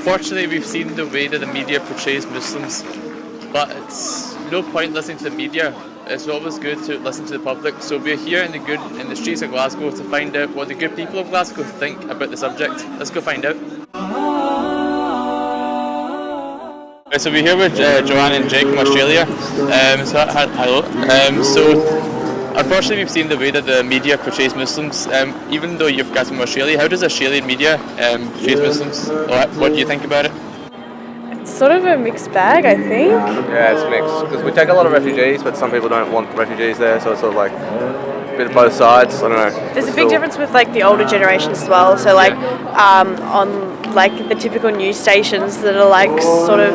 unfortunately, we've seen the way that the media portrays Muslims, but it's no point listening to the media. It's always good to listen to the public. So we're here in the streets of Glasgow to find out what the good people of Glasgow think about the subject. Let's go find out. So we're here with Joanne and Jake from Australia. Hello. Unfortunately, we've seen the way that the media portrays Muslims. Even though you guys from Australia, how does Australian media portray Muslims? What do you think about it? It's sort of a mixed bag, I think. Yeah, it's mixed because we take a lot of refugees, but some people don't want refugees there, so it's sort of like a bit of both sides. I don't know. There's a big difference with like the older generations as well. So like on like the typical news stations that are like sort of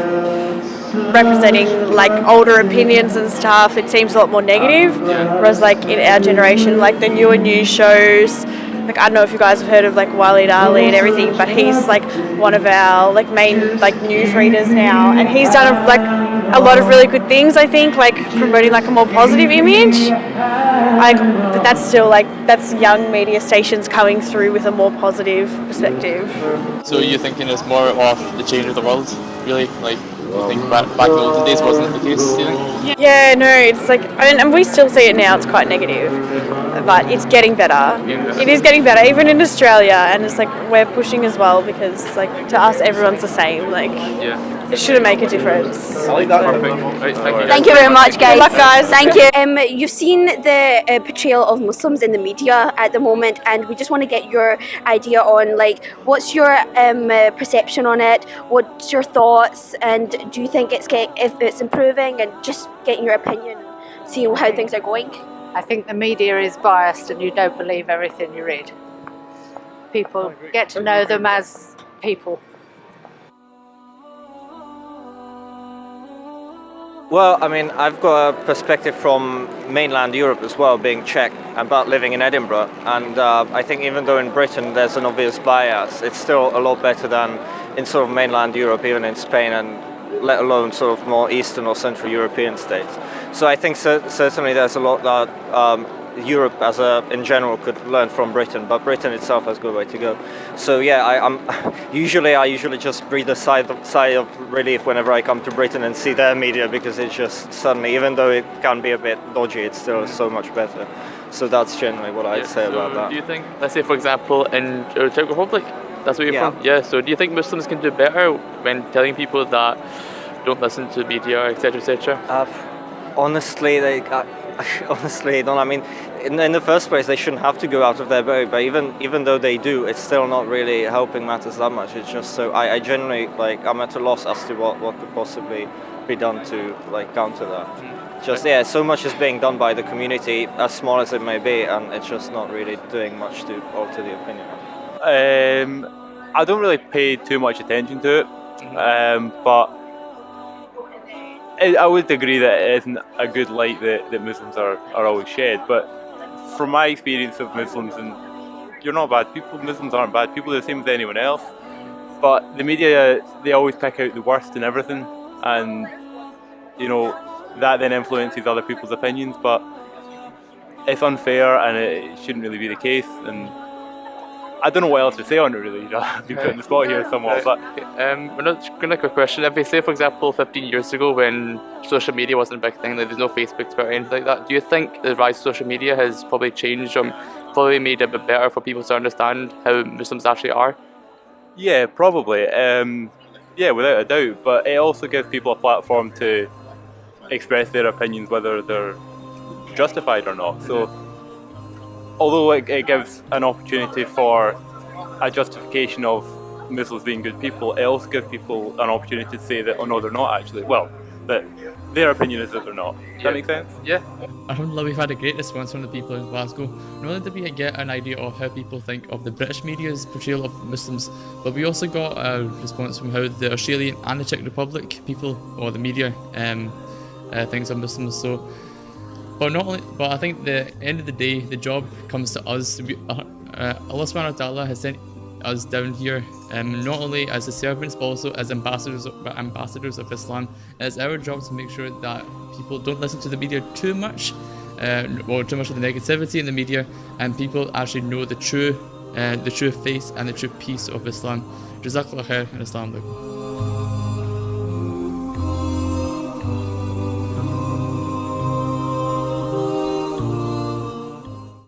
representing like older opinions and stuff, it seems a lot more negative. Whereas like in our generation, like the newer news shows, like I don't know if you guys have heard of like Waleed Ali and everything, but he's like one of our like main like news readers now, and he's done a lot of really good things, I think, like promoting like a more positive image. But that's still like that's young media stations coming through with a more positive perspective. So you're thinking it's more of the change of the world, really? Like you think back in the olden days wasn't the case, do you think? Yeah, no, it's like, and we still see it now, it's quite negative, but it's getting better. It is getting better, even in Australia, and it's like we're pushing as well because like to us everyone's the same, like it shouldn't make a difference. I like that. Right, Thank you very much, guys. Good luck, guys. Thank you. You've seen the portrayal of Muslims in the media at the moment, and we just want to get your idea on like what's your perception on it, what's your thoughts, and do you think if it's improving, and just getting your opinion, seeing how things are going. I think the media is biased and you don't believe everything you read. People get to know them as people. Well, I mean, I've got a perspective from mainland Europe as well, being Czech, but living in Edinburgh. And I think even though in Britain there's an obvious bias, it's still a lot better than in sort of mainland Europe, even in Spain, and let alone sort of more Eastern or Central European states. So I think certainly there's a lot that Europe in general could learn from Britain, but Britain itself has a good way to go. So yeah, I usually just breathe a sigh of relief whenever I come to Britain and see their media, because it's just suddenly, even though it can be a bit dodgy, it's still so much better. So that's generally what I'd say about that. Do you think, let's say for example, in Czech Republic, that's where you're from? Yeah, so do you think Muslims can do better when telling people that don't listen to media, etc., etc.? Honestly, don't. I mean, in the first place, they shouldn't have to go out of their way. But even though they do, it's still not really helping matters that much. It's just so I genuinely I'm at a loss as to what could possibly be done to like counter that. Just so much is being done by the community, as small as it may be, and it's just not really doing much to alter the opinion. I don't really pay too much attention to it, but I would agree that it isn't a good light that Muslims are always shed. But from my experience of Muslims, and you're not bad people, Muslims aren't bad people, they're the same as anyone else. But the media, they always pick out the worst in everything, and that then influences other people's opinions. But it's unfair, and it shouldn't really be the case. And I don't know what else to say on it, really. I've been put on the spot here somewhat. But Another quick question. If we say, for example, 15 years ago when social media wasn't a big thing, like there's no Facebook, Twitter, anything like that, do you think the rise of social media has probably changed probably made it a bit better for people to understand how Muslims actually are? Yeah, probably. Without a doubt. But it also gives people a platform to express their opinions, whether they're justified or not. So although it gives an opportunity for a justification of Muslims being good people, it also gives people an opportunity to say that, oh no, they're not actually. Well, that their opinion is that they're not. Does that make sense? Yeah. Alhamdulillah, we've had a great response from the people in Glasgow. Not only did we get an idea of how people think of the British media's portrayal of Muslims, but we also got a response from how the Australian and the Czech Republic people, or the media, thinks of Muslims. So, but I think at the end of the day, the job comes to us. Allah subhanahu wa ta'ala has sent us down here, not only as the servants, but also as ambassadors of Islam. It's our job to make sure that people don't listen to the media too much, or too much of the negativity in the media, and people actually know the true face and the true peace of Islam. Jazakallah khair and Assalamu alaikum.